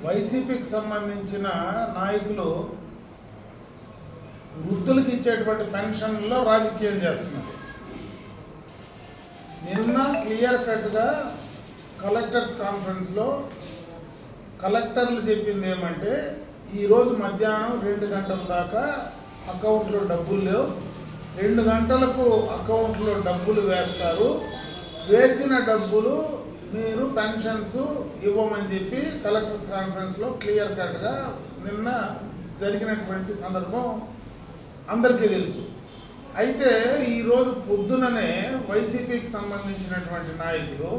వైసీపీకి సంబంధించిన నాయకులు వృద్ధులకు ఇచ్చేటువంటి పెన్షన్లో రాజకీయం చేస్తున్నారు. నిన్న క్లియర్ కట్గా కలెక్టర్స్ కాన్ఫరెన్స్లో కలెక్టర్లు చెప్పింది ఏమంటే, ఈరోజు మధ్యాహ్నం 2 గంటల దాకా అకౌంట్లో డబ్బులు లేవు, 2 గంటలకు అకౌంట్లో డబ్బులు వేస్తారు, వేసిన డబ్బులు మీరు పెన్షన్స్ ఇవ్వమని చెప్పి కలెక్టర్ కాన్ఫరెన్స్లో క్లియర్ కట్గా నిన్న జరిగినటువంటి సందర్భం అందరికీ తెలుసు. అయితే ఈరోజు పొద్దుననే వైసీపీకి సంబంధించినటువంటి నాయకులు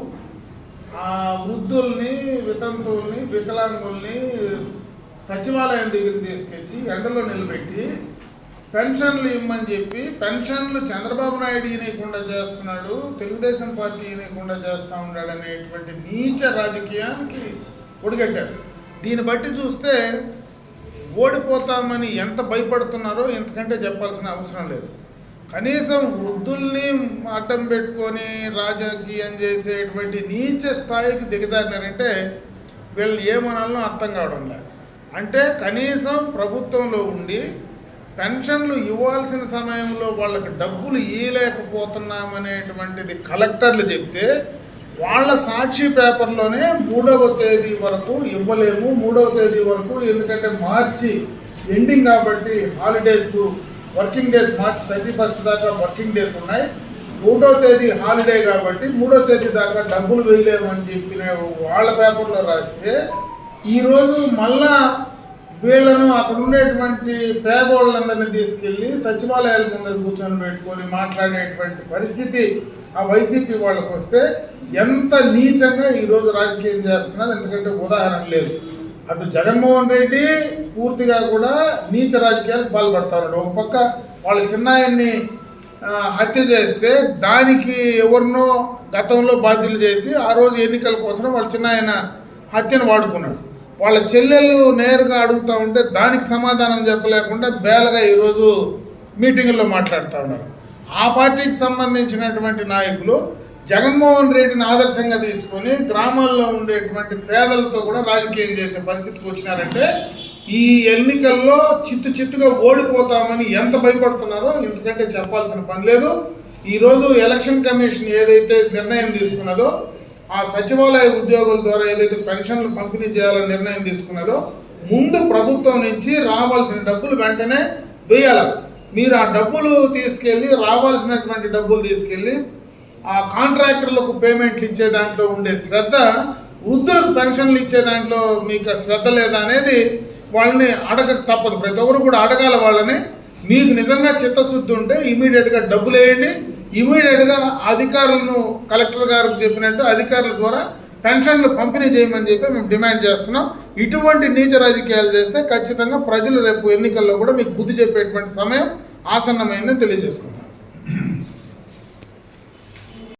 ఆ వృద్ధుల్ని, వితంతువుల్ని, వికలాంగుల్ని సచివాలయం దగ్గరికి తీసుకొచ్చి ఎండలో నిలబెట్టి పెన్షన్లు ఇవ్వమని చెప్పి, పెన్షన్లు చంద్రబాబు నాయుడు ఈయనకుండా చేస్తున్నాడు, తెలుగుదేశం పార్టీ ఈయనకుండా చేస్తూ ఉన్నాడు అనేటువంటి నీచ రాజకీయానికి ఒడిగట్టారు. దీన్ని బట్టి చూస్తే ఓడిపోతామని ఎంత భయపడుతున్నారో ఎంతకంటే చెప్పాల్సిన అవసరం లేదు. కనీసం వృద్ధుల్ని అడ్డం పెట్టుకొని రాజకీయం చేసేటువంటి నీచ స్థాయికి దిగజారినారంటే వీళ్ళని ఏమనాలో అర్థం కావడం లేదు. అంటే కనీసం ప్రభుత్వంలో ఉండి పెన్షన్లు ఇవ్వాల్సిన సమయంలో వాళ్ళకి డబ్బులు ఇవ్వలేకపోతున్నామనేటువంటిది కలెక్టర్లు చెప్తే, వాళ్ళ సాక్షి పేపర్లోనే 3వ తేదీ వరకు ఇవ్వలేము, 3వ తేదీ వరకు, ఎందుకంటే మార్చి ఎండింగ్ కాబట్టి హాలిడేస్, వర్కింగ్ డేస్ మార్చి 31 దాకా వర్కింగ్ డేస్ ఉన్నాయి, 1వ తేదీ హాలిడే కాబట్టి 3వ తేదీ దాకా డబ్బులు వేయలేమని చెప్పిన వాళ్ళ పేపర్లో రాస్తే, ఈరోజు మళ్ళా వీళ్ళను అక్కడ ఉండేటువంటి పేదోళ్ళందరినీ తీసుకెళ్ళి సచివాలయాల ముందర కూర్చొని పెట్టుకొని మాట్లాడేటువంటి పరిస్థితి ఆ వైసీపీ వాళ్ళకు వస్తే ఎంత నీచంగా ఈరోజు రాజకీయం చేస్తున్నారు. ఎందుకంటే ఉదాహరణ లేదు. అటు జగన్మోహన్ రెడ్డి పూర్తిగా కూడా నీచ రాజకీయాలకు పాల్పడతా ఉన్నాడు. ఒక పక్క వాళ్ళ చిన్నాయన్ని హత్య చేస్తే దానికి ఎవరినో గతంలో బాధ్యులు చేసి ఆ రోజు ఎన్నికల కోసం వాళ్ళ చిన్నాయన హత్యను వాడుకున్నాడు. వాళ్ళ చెల్లెళ్ళు నేరుగా అడుగుతూ ఉంటే దానికి సమాధానం చెప్పలేకుండా బేలగా ఈరోజు మీటింగుల్లో మాట్లాడుతూ ఉన్నారు. ఆ పార్టీకి సంబంధించినటువంటి నాయకులు జగన్మోహన్ రెడ్డిని ఆదర్శంగా తీసుకొని గ్రామాల్లో ఉండేటువంటి పేదలతో కూడా రాజకీయం చేసే పరిస్థితికి వచ్చినారంటే ఈ ఎన్నికల్లో చిత్తుగా ఓడిపోతామని ఎంత భయపడుతున్నారో ఇంతకంటే చెప్పాల్సిన పని లేదు. ఈరోజు ఎలక్షన్ కమిషన్ ఏదైతే నిర్ణయం తీసుకున్నదో, ఆ సచివాలయ ఉద్యోగుల ద్వారా ఏదైతే పెన్షన్లు పంపిణీ చేయాలని నిర్ణయం తీసుకున్నదో, ముందు ప్రభుత్వం నుంచి రావాల్సిన డబ్బులు వెంటనే వేయాలి. మీరు ఆ డబ్బులు తీసుకెళ్ళి, రావాల్సినటువంటి డబ్బులు తీసుకెళ్ళి ఆ కాంట్రాక్టర్లకు పేమెంట్లు ఇచ్చే దాంట్లో ఉండే శ్రద్ధ, వృద్ధులకు పెన్షన్లు ఇచ్చే దాంట్లో మీకు శ్రద్ధ లేదా అనేది వాళ్ళని అడగక తప్పదు. ప్రతి ఒక్కరు కూడా అడగాల వాళ్ళని. మీకు నిజంగా చిత్తశుద్ధి ఉంటే ఇమీడియట్గా డబ్బులు వేయండి, ఇమీడియట్గా అధికారులను కలెక్టర్ గారికి చెప్పినట్టు అధికారుల ద్వారా పెన్షన్లు పంపిణీ చేయమని చెప్పి మేము డిమాండ్ చేస్తున్నాం. ఇటువంటి నీచ రాజకీయాలు చేస్తే ఖచ్చితంగా ప్రజలు రేపు ఎన్నికల్లో కూడా మీకు బుద్ధి చెప్పేటువంటి సమయం ఆసన్నమైందని తెలియజేసుకుంటాం.